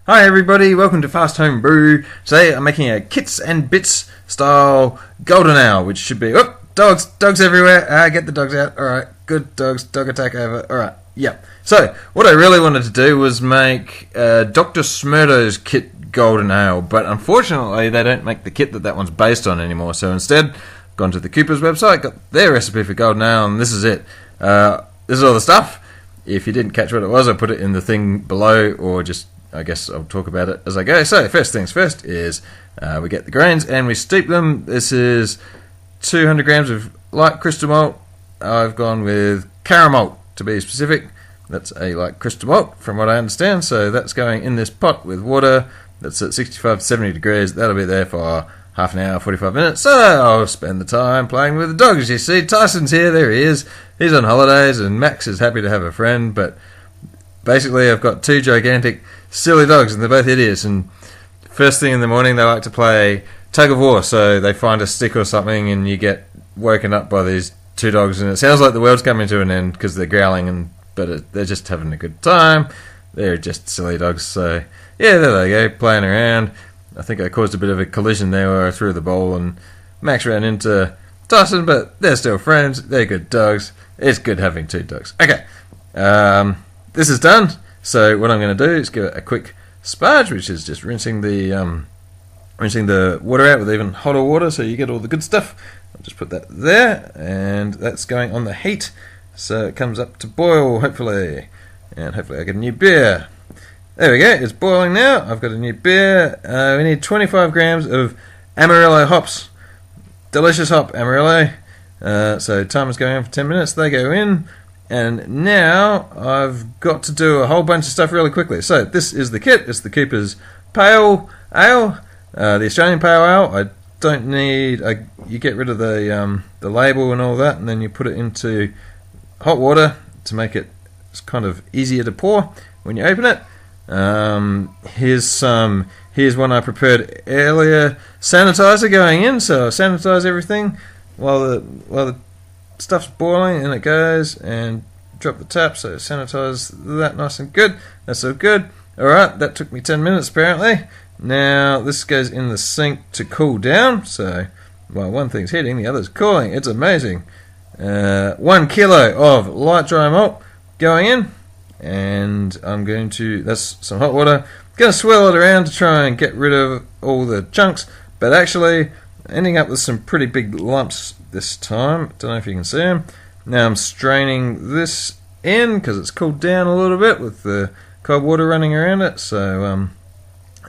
Hi everybody, welcome to Fast Homebrew. Today I'm making a kits and bits style golden ale, which should be... Oh, dogs everywhere. Get the dogs out. Alright, good dogs, dog attack over. Alright, yeah. So, what I really wanted to do was make Dr Smurto's kit golden ale, but unfortunately they don't make the kit that one's based on anymore. So instead, I've gone to the Cooper's website, got their recipe for golden ale, and this is it. This is all the stuff. If you didn't catch what it was, I'll put it in the thing below, or just... I guess I'll talk about it as I go. So first things first is we get the grains and we steep them. This is 200 grams of light crystal malt. I've gone with caramalt to be specific. That's a light crystal malt from what I understand. So that's going in this pot with water that's at 65 to 70 degrees. That'll be there for half an hour, 45 minutes. So I'll spend the time playing with the dogs. You see, Tyson's here. There he is. He's on holidays and Max is happy to have a friend, but basically I've got two gigantic silly dogs and they're both idiots, and first thing in the morning they like to play tug of war, so they find a stick or something and you get woken up by these two dogs and it sounds like the world's coming to an end because they're growling, but they're just having a good time. They're just silly dogs, so yeah, there they go, playing around. I think I caused a bit of a collision there where I threw the bowl and Max ran into Tyson, but they're still friends, they're good dogs. It's good having two dogs. Okay, this is done. So what I'm going to do is give it a quick sparge, which is just rinsing the water out with even hotter water, so you get all the good stuff. I'll just put that there, and that's going on the heat, so it comes up to boil, hopefully, and hopefully I get a new beer. There we go. It's boiling now. I've got a new beer. We need 25 grams of Amarillo hops. Delicious hop Amarillo. So timer's going on for 10 minutes. They go in. And now I've got to do a whole bunch of stuff really quickly. So this is the kit. It's the Cooper's Pale Ale, the Australian Pale Ale. I don't need. You get rid of the label and all that, and then you put it into hot water to make it kind of easier to pour when you open it. Here's one I prepared earlier. Sanitizer going in, so I sanitize everything while the stuff's boiling, and it goes and drop the tap, so sanitize that nice and good. That's all good. Alright, that took me 10 minutes apparently. Now this goes in the sink to cool down, so while one thing's heating, the other's cooling. It's amazing. 1 kilo of light dry malt going in, and I'm going to, that's some hot water, going to swirl it around to try and get rid of all the chunks, but actually ending up with some pretty big lumps this time. Don't know if you can see them. Now I'm straining this in because it's cooled down a little bit with the cold water running around it. So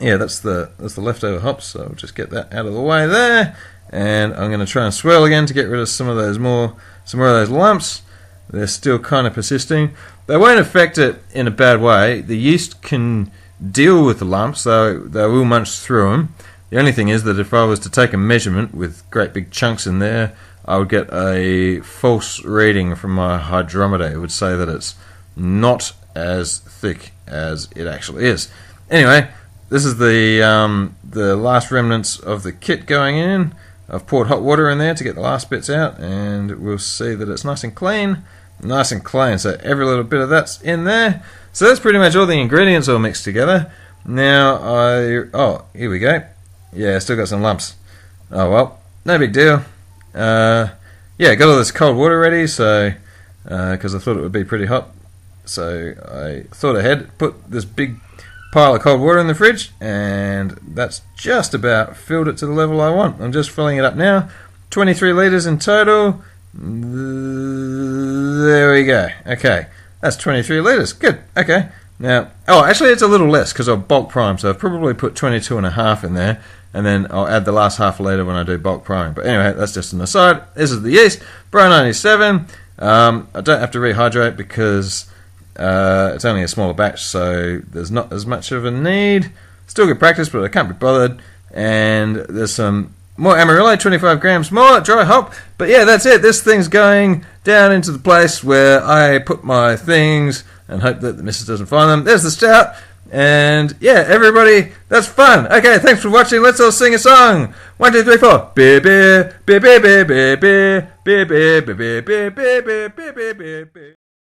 yeah, that's the leftover hops. So I'll just get that out of the way there, and I'm going to try and swirl again to get rid of some more of those lumps. They're still kind of persisting. They won't affect it in a bad way. The yeast can deal with the lumps, so they will munch through them. The only thing is that if I was to take a measurement with great big chunks in there, I would get a false reading from my hydrometer. It would say that it's not as thick as it actually is. Anyway, this is the last remnants of the kit going in. I've poured hot water in there to get the last bits out, and we'll see that it's nice and clean. Nice and clean, so every little bit of that's in there. So that's pretty much all the ingredients all mixed together. Now here we go. Yeah, still got some lumps. Oh well, no big deal. Yeah, got all this cold water ready, so because I thought it would be pretty hot, so I thought ahead, put this big pile of cold water in the fridge, and that's just about filled it to the level I want. I'm just filling it up now. 23 litres in total. There we go. Okay, that's 23 litres. Good. Okay. Now, actually it's a little less because I've bulk prime, so I've probably put 22.5 in there, and then I'll add the last half later when I do bulk priming. But anyway, that's just an aside. This is the yeast, Brew 97. I don't have to rehydrate because it's only a smaller batch, so there's not as much of a need. Still good practice, but I can't be bothered. And there's some more Amarillo, 25 grams more, dry hop. But yeah, that's it. This thing's going down into the place where I put my things and hope that the missus doesn't find them. There's the stout. And yeah, everybody, that's fun. Okay, thanks for watching. Let's all sing a song. 1, 2, 3, 4. Beer, beer, beer, beer, beer, beer, beer, beer, beer, beer, beer, beer, beer, beer, beer, beer, beer.